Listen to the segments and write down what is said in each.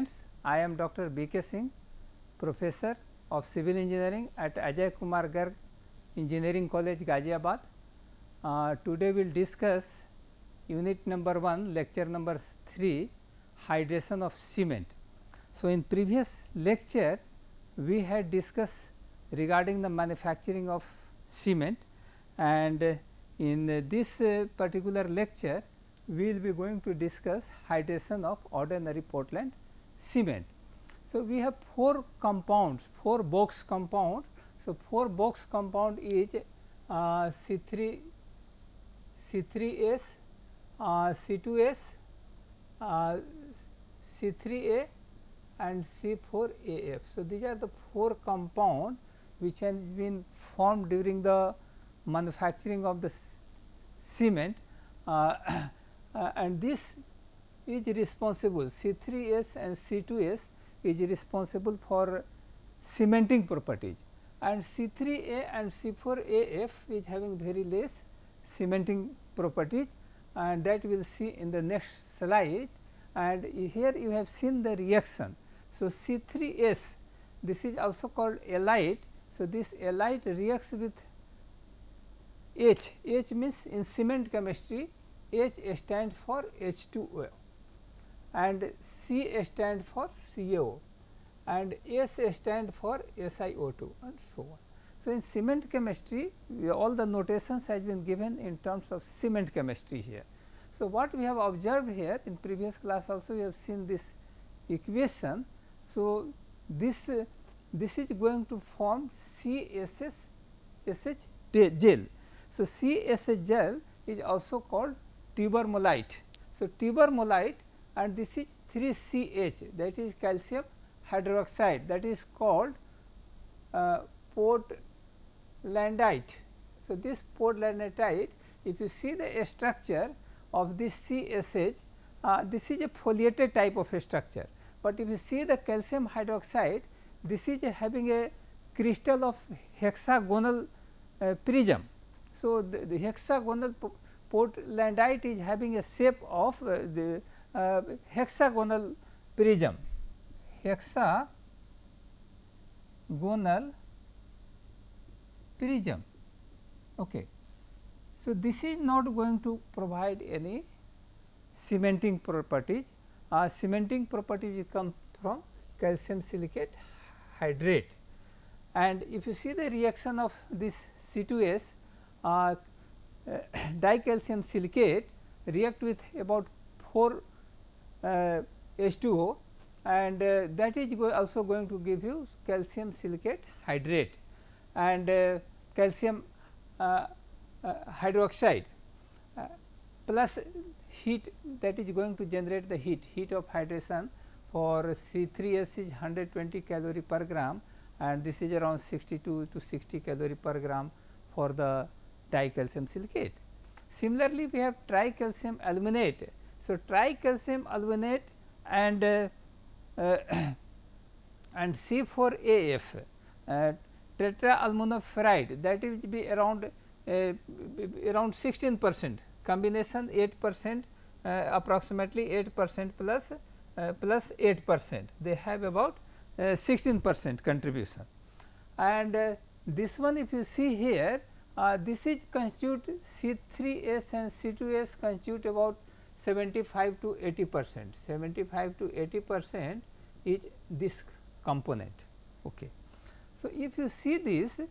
students, I am Dr. B.K. Singh, Professor of Civil Engineering at Ajay Kumar Garg Engineering College, Ghaziabad. Today we will discuss unit number 1, lecture number 3, hydration of cement. So, in previous lecture we had discussed regarding the manufacturing of cement, and in this particular lecture we will be going to discuss hydration of ordinary Portland cement. So, we have 4 compounds, 4 box compound. So, 4 box compound is C3S, C2S, C3A and C4AF. So, these are the 4 compound which have been formed during the manufacturing of the cement, and this is responsible, C3S and C2S is responsible for cementing properties, and C3A and C4AF is having very less cementing properties, and that we will see in the next slide. And here you have seen the reaction. So, C3S, this is also called halide. So, this halide reacts with H. H means in cement chemistry, H stands for H2O and C stands for CaO and S stands for SiO2 and so on. So, in cement chemistry, all the notations has been given in terms of cement chemistry here. So, what we have observed here in previous class also we have seen this equation. So, this is going to form CSH gel. So, CSH gel is also called tubermolite. So, tubermolite, and this is 3CH, that is calcium hydroxide, that is called portlandite. So, this portlandite, if you see the structure of this CSH, this is a foliated type of a structure, but if you see the calcium hydroxide, this is having a crystal of hexagonal prism. So, the hexagonal portlandite is having a shape of the hexagonal prism, hexagonal prism. Okay. So, this is not going to provide any cementing properties. Cementing properties come from calcium silicate hydrate, and if you see the reaction of this C2S, dicalcium silicate react with about 4 H2O, and that is also going to give you calcium silicate hydrate and calcium hydroxide plus heat, that is going to generate the heat of hydration. For C3S is 120 calorie per gram, and this is around 62 to 60 calorie per gram for the dicalcium silicate. Similarly, we have tricalcium aluminate. So, tricalcium aluminate and C4AF, tetraaluminopheride, that will be around 16%, combination 8%, approximately 8% plus 8%, they have about 16% contribution. And this one, if you see here, this is constitute C3S and C2S constitute about 75 to 80%, 75 to 80% is this component. Okay. So, if you see this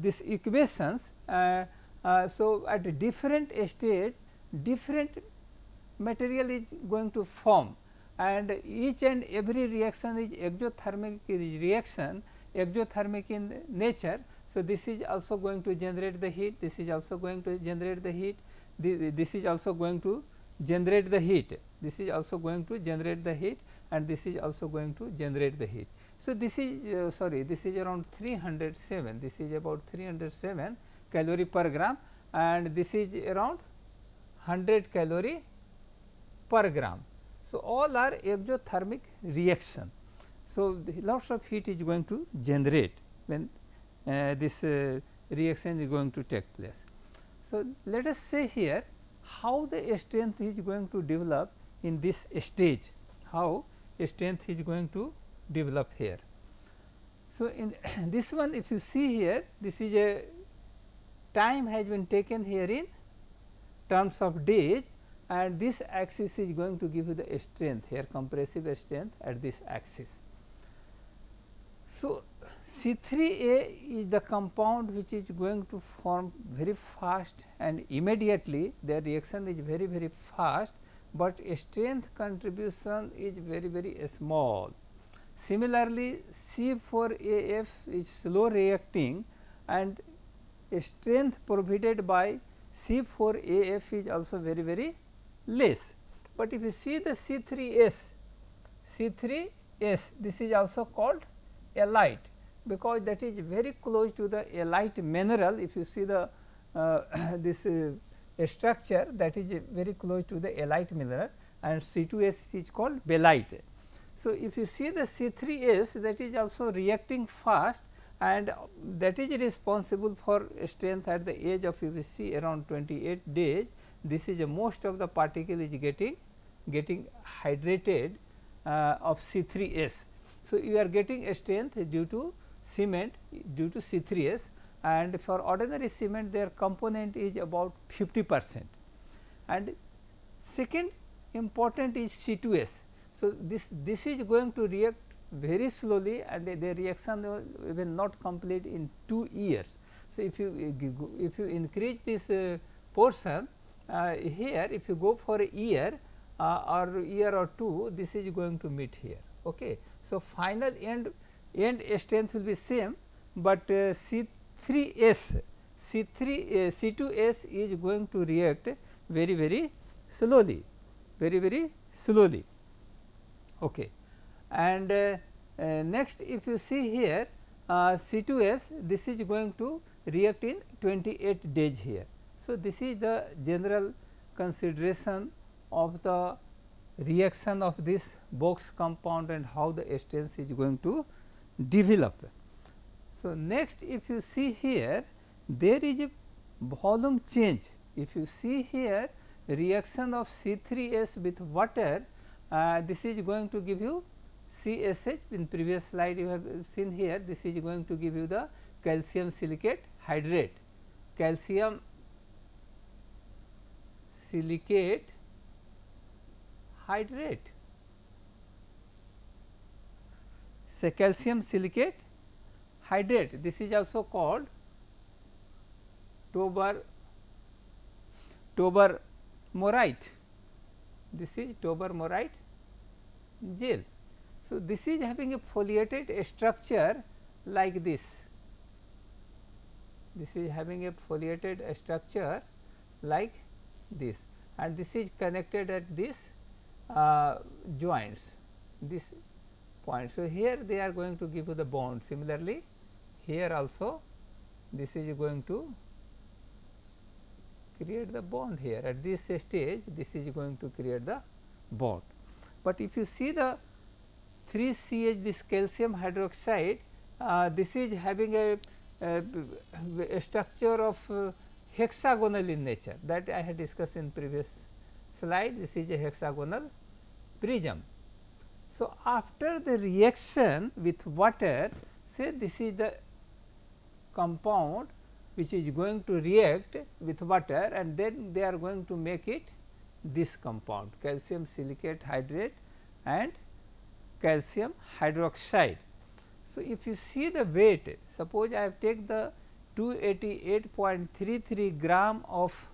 this equations, so at a different stage different material is going to form, and each and every reaction is exothermic reaction, exothermic in nature. So, this is also going to generate the heat, this is also going to generate the heat, this is also going to generate the heat, this is also going to generate the heat, and this is also going to generate the heat. So, this is this is around 307, this is about 307 calorie per gram, and this is around 100 calorie per gram. So, all are exothermic reaction. So, lots of heat is going to generate when this reaction is going to take place. So, let us say here how the strength is going to develop in this stage, how strength is going to develop here. So, in this one if you see here, this is a time has been taken here in terms of days, and this axis is going to give you the strength here, compressive strength at this axis. So, C3A is the compound which is going to form very fast and immediately their reaction is very very fast, but strength contribution is very small. Similarly, C4AF is slow reacting and strength provided by C4AF is also very less. But if you see the C3S, this is also called halite, because that is very close to the halite mineral. If you see the this structure, that is very close to the halite mineral, and C2S is called baelite. So, if you see the C3S, that is also reacting fast, and that is responsible for strength at the age of, if you see, around 28 days. This is most of the particle is getting hydrated of C3S. So, you are getting a strength due to cement due to C3S, and for ordinary cement their component is about 50%. And second important is C2S. So, this is going to react very slowly, and the reaction will not complete in 2 years. So, if you increase this portion here, if you go for a year or year or 2, this is going to meet here. Okay. So, final end strength will be same, but C2S is going to react very slowly, very slowly. Okay. And next, if you see here C2S, this is going to react in 28 days here. So, this is the general consideration of the reaction of this box compound and how the strength is going to develop. So, next if you see here, there is a volume change. If you see here, reaction of C3S with water, this is going to give you CSH. In previous slide you have seen here, this is going to give you the calcium silicate hydrate, calcium silicate hydrate. So, calcium silicate hydrate, this is also called tobermorite. This is tobermorite gel. So, this is having a foliated structure like this. This is having a foliated structure like this, and this is connected at this joints, this point. So, here they are going to give you the bond. Similarly, here also this is going to create the bond here at this stage, this is going to create the bond. But if you see the 3CH, this calcium hydroxide, this is having a structure of hexagonal in nature, that I had discussed in previous slide. This is a hexagonal prism. So, after the reaction with water, say this is the compound which is going to react with water, and then they are going to make it this compound, calcium silicate hydrate and calcium hydroxide. So, if you see the weight, suppose I have taken the 288.33 gram of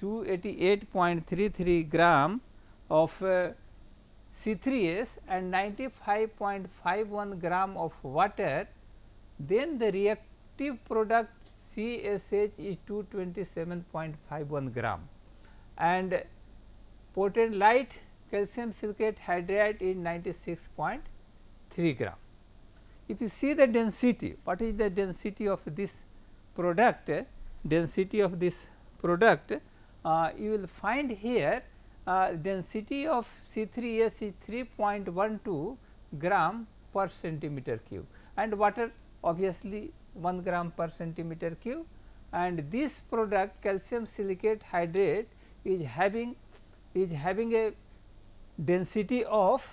288.33 gram of C3S and 95.51 gram of water, then the reactive product CSH is 227.51 gram, and potent light calcium silicate hydride is 96.3 gram. If you see the density, what is the density of this product? Density of this product, you will find here density of C3S is 3.12 gram per centimeter cube, and water obviously 1 gram per centimeter cube, and this product calcium silicate hydrate is having a density of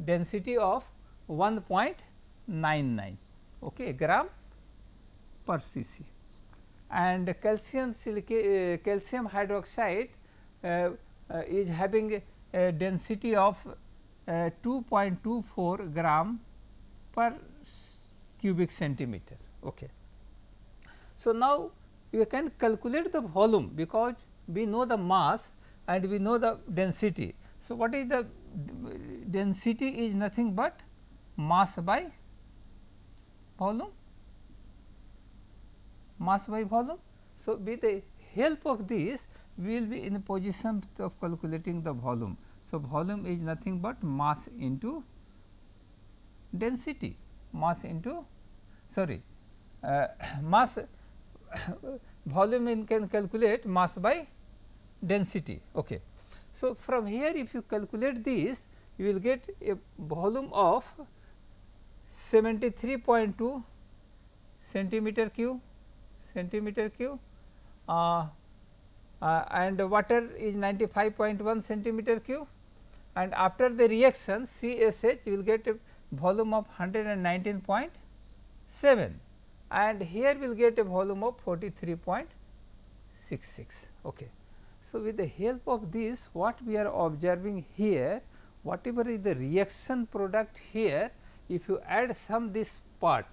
1.99 okay, gram per cc, and calcium hydroxide is having a density of 2.24 gram per cubic centimeter. Okay. So, now you can calculate the volume, because we know the mass and we know the density. So, what is the density is nothing but mass by volume, So, with the help of this we will be in a position of calculating the volume. So, volume is nothing but mass into density, mass volume can calculate mass by density. Okay. So, from here if you calculate this, you will get a volume of 73.2 centimeter cube, and water is 95.1 centimeter cube, and after the reaction CSH you will get a volume of 119.7, and here we will get a volume of 43.66. Okay. So, with the help of this, what we are observing here, whatever is the reaction product here, if you add sum this part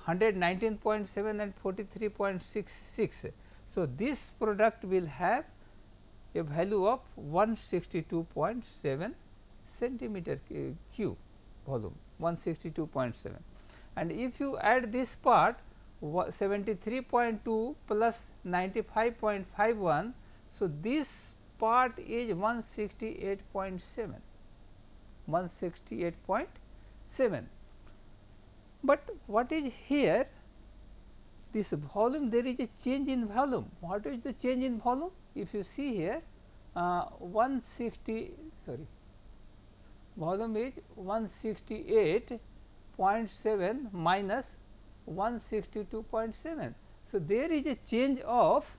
119.7 and 43.66. So, this product will have a value of 162.7 centimeter cube volume, 162.7, and if you add this part 73.2 plus 95.51. So, this part is 168.7, but what is here, this volume, there is a change in volume. What is the change in volume? If you see here, volume is 168.7 minus 162.7. So, there is a change of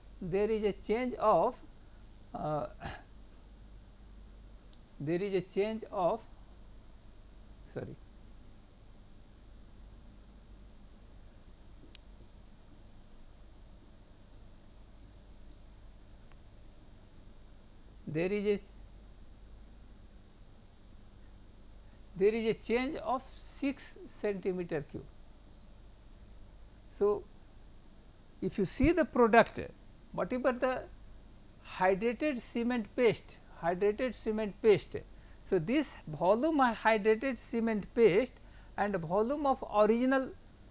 sorry, there is a change of 6 centimeter cube. So, if you see the product, whatever the hydrated cement paste, so this volume of hydrated cement paste and volume of original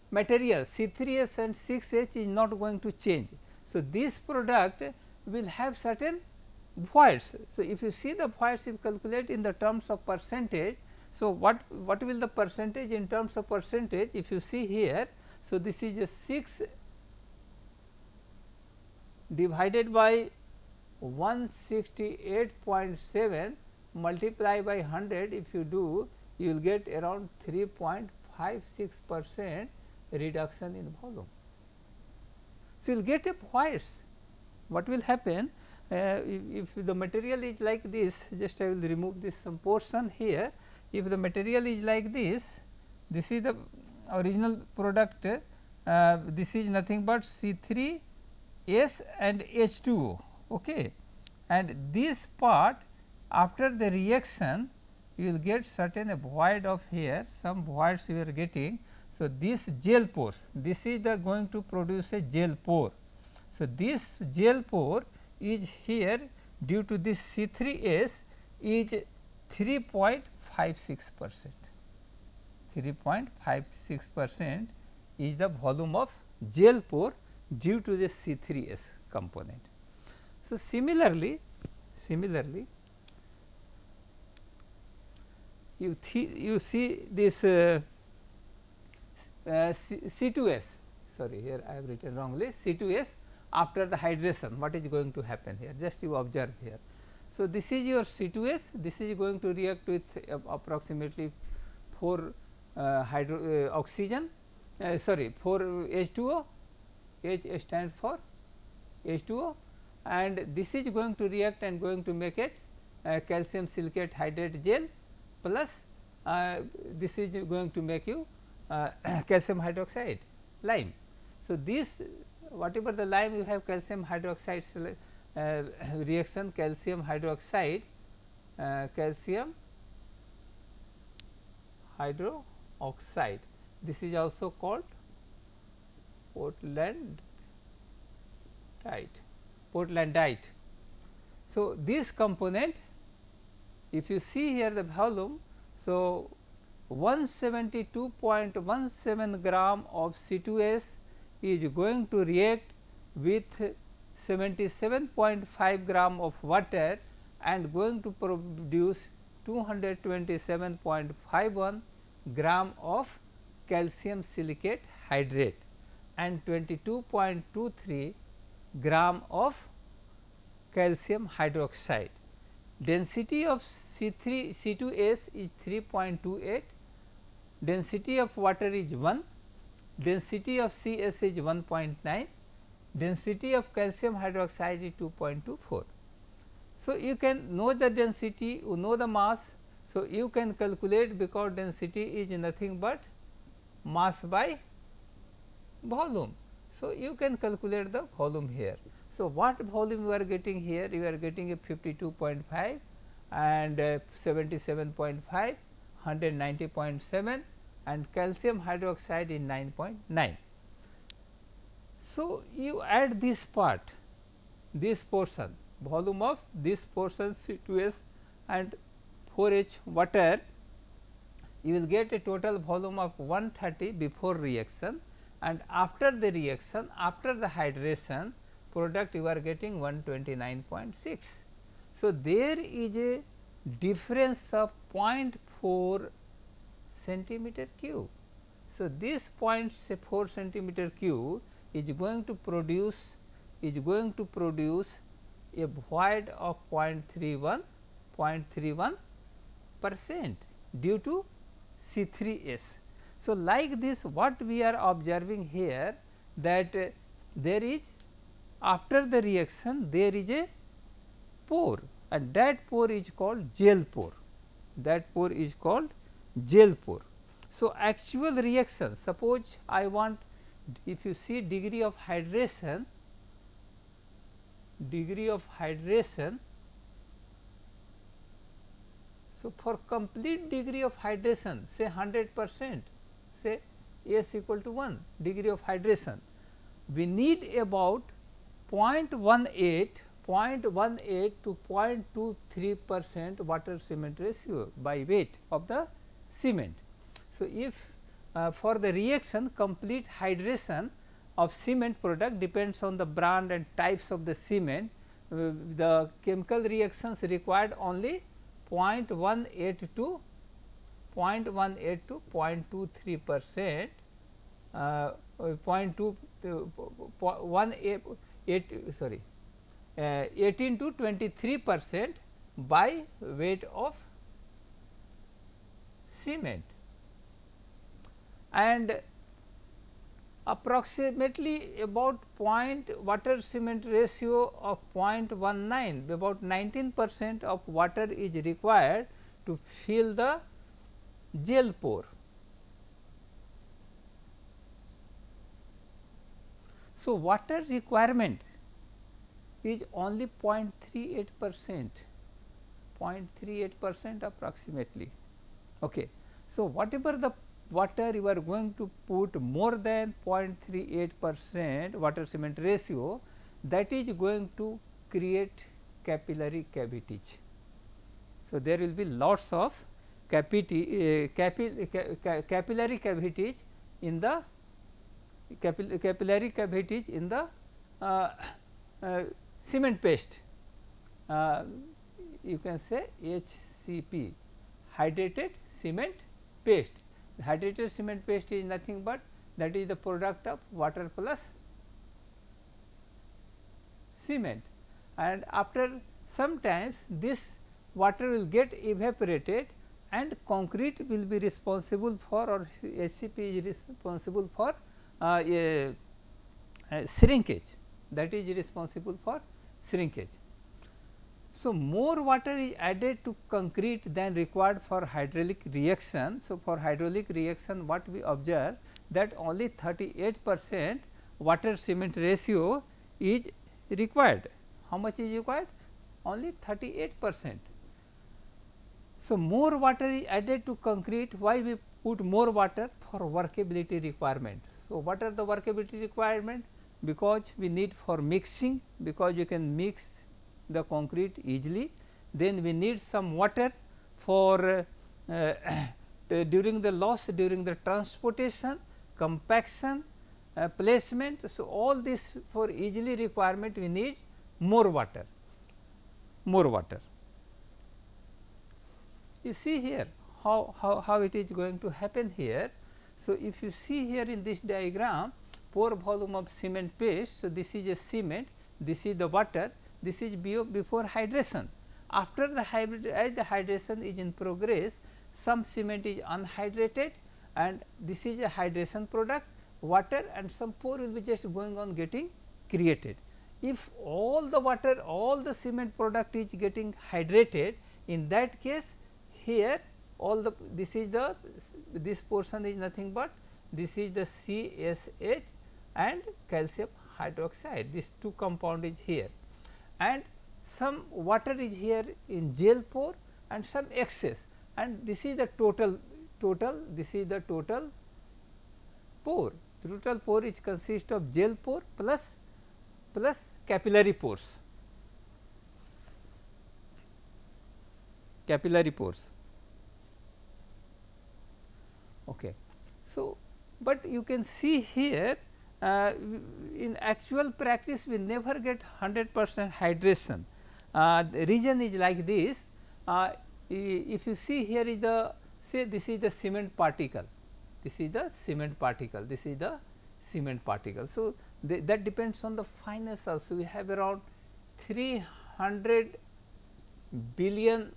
material C3S and 6H is not going to change. So, this product will have certain voids. So, if you see the voids, if you calculate in the terms of percentage. So, what will the percentage in terms of percentage, if you see here. So, this is a 6 divided by 168.7 multiply by 100, if you do, you will get around 3.56% reduction in volume. So, you will get a voids. What will happen if the material is like this, just I will remove this some portion here. If the material is like this is the original product, this is nothing but C3S and H2O, okay. And this part after the reaction you will get certain void of here, some voids you are getting. So, this gel pores, this is the going to produce a gel pore. So, this gel pore is here due to this C3S is 3.56%, 3.56% is the volume of gel pore due to the C3S component. So, similarly you see this C2S, sorry, here I have written wrongly, C2S after the hydration, what is going to happen here, just you observe here. So, this is your C2S, this is going to react with approximately 4 oxygen, 4 H2O, H stands for H2O, and this is going to react and going to make it calcium silicate hydrate gel plus this is going to make you calcium hydroxide lime. So, this whatever the lime you have calcium hydroxide reaction calcium hydroxide this is also called Portlandite. So, this component if you see here the volume. So, 172.17 gram of C2S is going to react with 77.5 gram of water and going to produce 227.51 gram of calcium silicate hydrate and 22.23 gram of calcium hydroxide. Density of C2S is 3.28, density of water is 1, density of CS is 1.9, density of calcium hydroxide is 2.24. So, you can know the density, you know the mass. So, you can calculate because density is nothing but mass by volume. So, you can calculate the volume here. So, what volume you are getting here? You are getting a 52.5 and 77.5, 190.7 and calcium hydroxide is 9.9. So, you add this part, this portion, volume of this portion C2S and 4H water, you will get a total volume of 130 before reaction, and after the reaction, after the hydration product you are getting 129.6. So, there is a difference of 0.4 centimeter cube. So, this 0.4 centimeter cube is going to produce a void of 0.31% due to C3S. So, like this what we are observing here, that there is after the reaction there is a pore, and that pore is called gel pore, So, actual reaction, suppose I want, if you see degree of hydration, so for complete degree of hydration say 100%, say S equal to 1 degree of hydration, we need about 0.18 to 0.23% water cement ratio by weight of the cement. So, if for the reaction complete hydration of cement product depends on the brand and types of the cement, the chemical reactions required only 0.18 to 0.23%, 18 to 23% by weight of cement, and approximately about water cement ratio of 0.19, about 19% of water is required to fill the gel pore. So, water requirement is only 0.38% approximately. Okay. So, whatever the water you are going to put more than 0.38% water cement ratio, that is going to create capillary cavities. So, there will be lots of capillary cavities in the cement paste, you can say HCP, hydrated cement paste. Hydrated cement paste is nothing but that is the product of water plus cement, and after sometimes this water will get evaporated and concrete will be responsible for, or HCP is responsible for shrinkage, that is responsible for shrinkage. So, more water is added to concrete than required for hydraulic reaction. So, for hydraulic reaction what we observe that only 38% water cement ratio is required. How much is required? Only 38%. So, more water is added to concrete. Why we put more water? For workability requirement. So, what are the workability requirement? Because we need for mixing, because you can mix the concrete easily. Then we need some water for during the loss, during the transportation, compaction, placement. So, all this for easily requirement we need more water, more water. You see here how it is going to happen here. So, if you see here in this diagram pore volume of cement paste. So, this is a cement, this is the water, this is before hydration. After the as the hydration is in progress, some cement is unhydrated and this is a hydration product, water and some pore will be just going on getting created. If all the water, all the cement product is getting hydrated, in that case here all the this portion is nothing but this is the CSH and calcium hydroxide, this two compound is here and some water is here in gel pore and some excess, and this is the total this is the total pore. The total pore is consist of gel pore plus capillary pores, capillary pores. Okay. So, but you can see here in actual practice we never get 100% hydration. The reason is like this. If you see here is the, say this is the cement particle, this is the cement particle, this is the cement particle. So, that depends on the fineness also. We have around 300 billion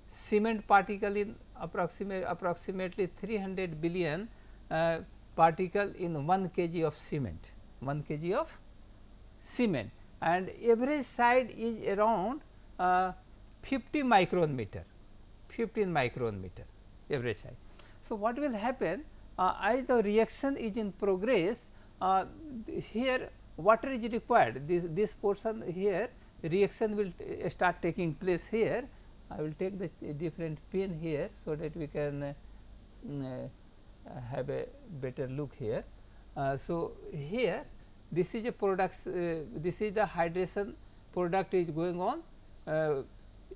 cement particle in approximately 300 billion particle in 1 kg of cement, 1 kg of cement, and average side is around 50 micron meter, 15 micron meter average side. So, what will happen as the reaction is in progress, here water is required, this portion here reaction will start taking place here. I will take the different pin here, so that we can have a better look here. So, here this is a product, this is the hydration product is going on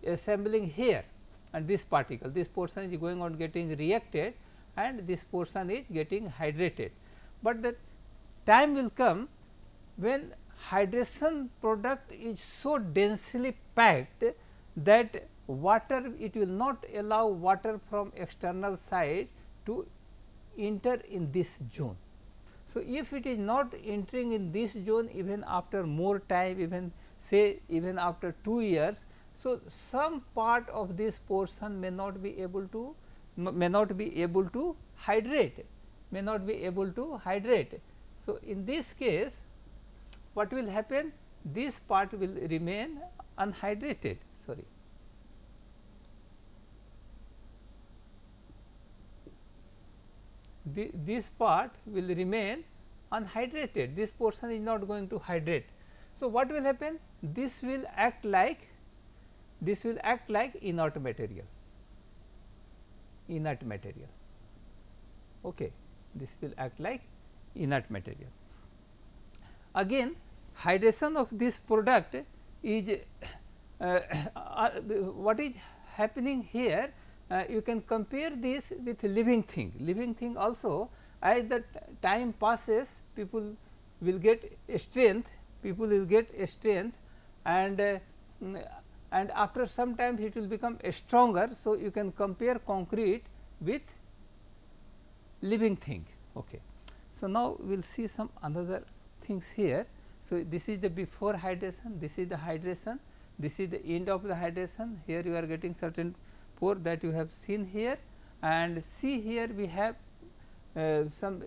assembling here, and this particle, this portion is going on getting reacted and this portion is getting hydrated. But the time will come when hydration product is so densely packed that water, it will not allow water from external side to enter in this zone. So, if it is not entering in this zone even after more time, even say even after 2 years, so some part of this portion may not be able to hydrate, may not be able to hydrate. So, in this case what will happen, this part will remain unhydrated, sorry. This part will remain unhydrated, this portion is not going to hydrate. So, what will happen, this will act like inert material, okay. This will act like inert material. Again hydration of this product is what is happening here. You can compare this with living thing also. As the time passes, people will get strength, and after some time it will become stronger. So, you can compare concrete with living thing. Okay. So, now we will see some another things here. So, this is the before hydration, this is the hydration, this is the end of the hydration. Here you are getting certain pore that you have seen here, and see here we have some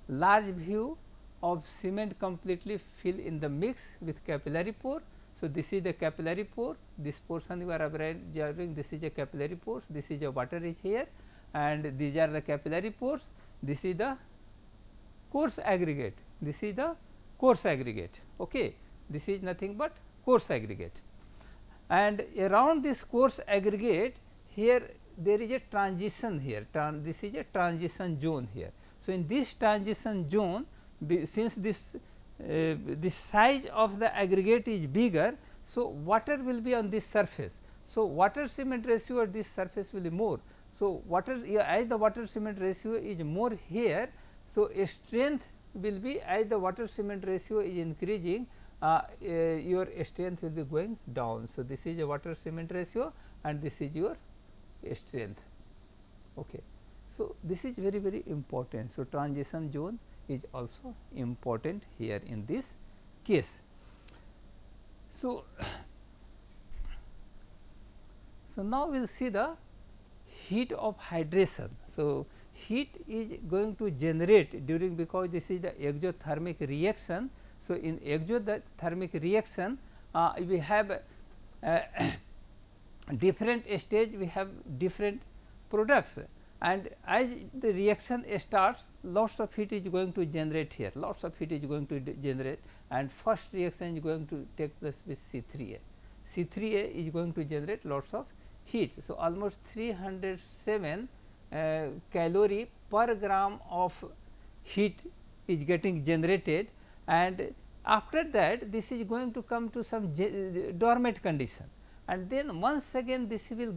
large view of cement completely fill in the mix with capillary pore. So, this is the capillary pore, this portion you are observing, this is a capillary pores, this is a water is here, and these are the capillary pores, this is the coarse aggregate, this is the coarse aggregate. Okay. This is nothing but coarse aggregate, and around this coarse aggregate here there is a transition here, this is a transition zone here. So, in this transition zone, since this size of the aggregate is bigger, so water will be on this surface. So, water cement ratio at this surface will be more. So, as the water cement ratio is more here, so a strength will be, as the water cement ratio is increasing, your strength will be going down. So, this is a water cement ratio and this is your strength. Okay. So, this is very very important. So, transition zone is also important here in this case. So, now we will see the heat of hydration. So, heat is going to generate during, because this is the exothermic reaction. So, in exothermic reaction we have different stage, we have different products, and as the reaction starts, lots of heat is going to generate here, lots of heat is going to generate, and first reaction is going to take place with C3A. C3A is going to generate lots of heat. So, almost 307 calorie per gram of heat is getting generated, and after that this is going to come to some dormant condition, and then once again this will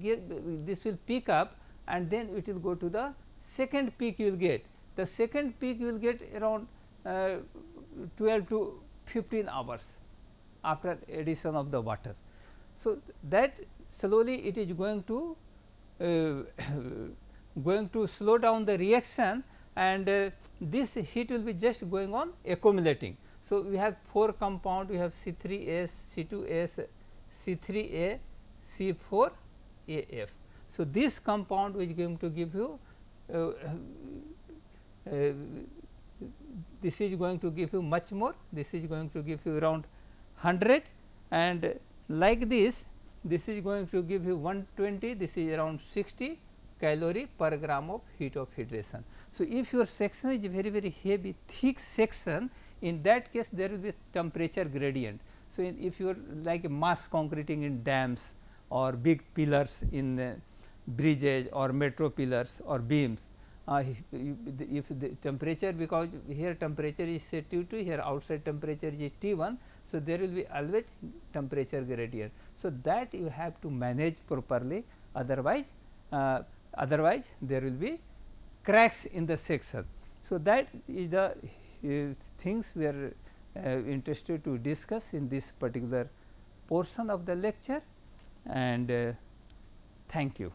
pick up, and then it will go to the second peak you will get. The second peak you will get around 12 to 15 hours after addition of the water. So, that slowly it is going to slow down the reaction, and this heat will be just going on accumulating. So, we have 4 compound, we have C3S, C2S, C3A, C4AF. So, this compound is going to give you this is going to give you much more, this is going to give you around 100, and like this is going to give you 120, this is around 60 calorie per gram of heat of hydration. So, if your section is very very heavy thick section, in that case there will be temperature gradient. So, if you are like mass concreting in dams or big pillars in bridges or metro pillars or beams, if the temperature, because here temperature is set T2, here outside temperature is T1. So, there will be always temperature gradient. So, that you have to manage properly, otherwise there will be cracks in the section. So, that is the things we are interested to discuss in this particular portion of the lecture, and thank you.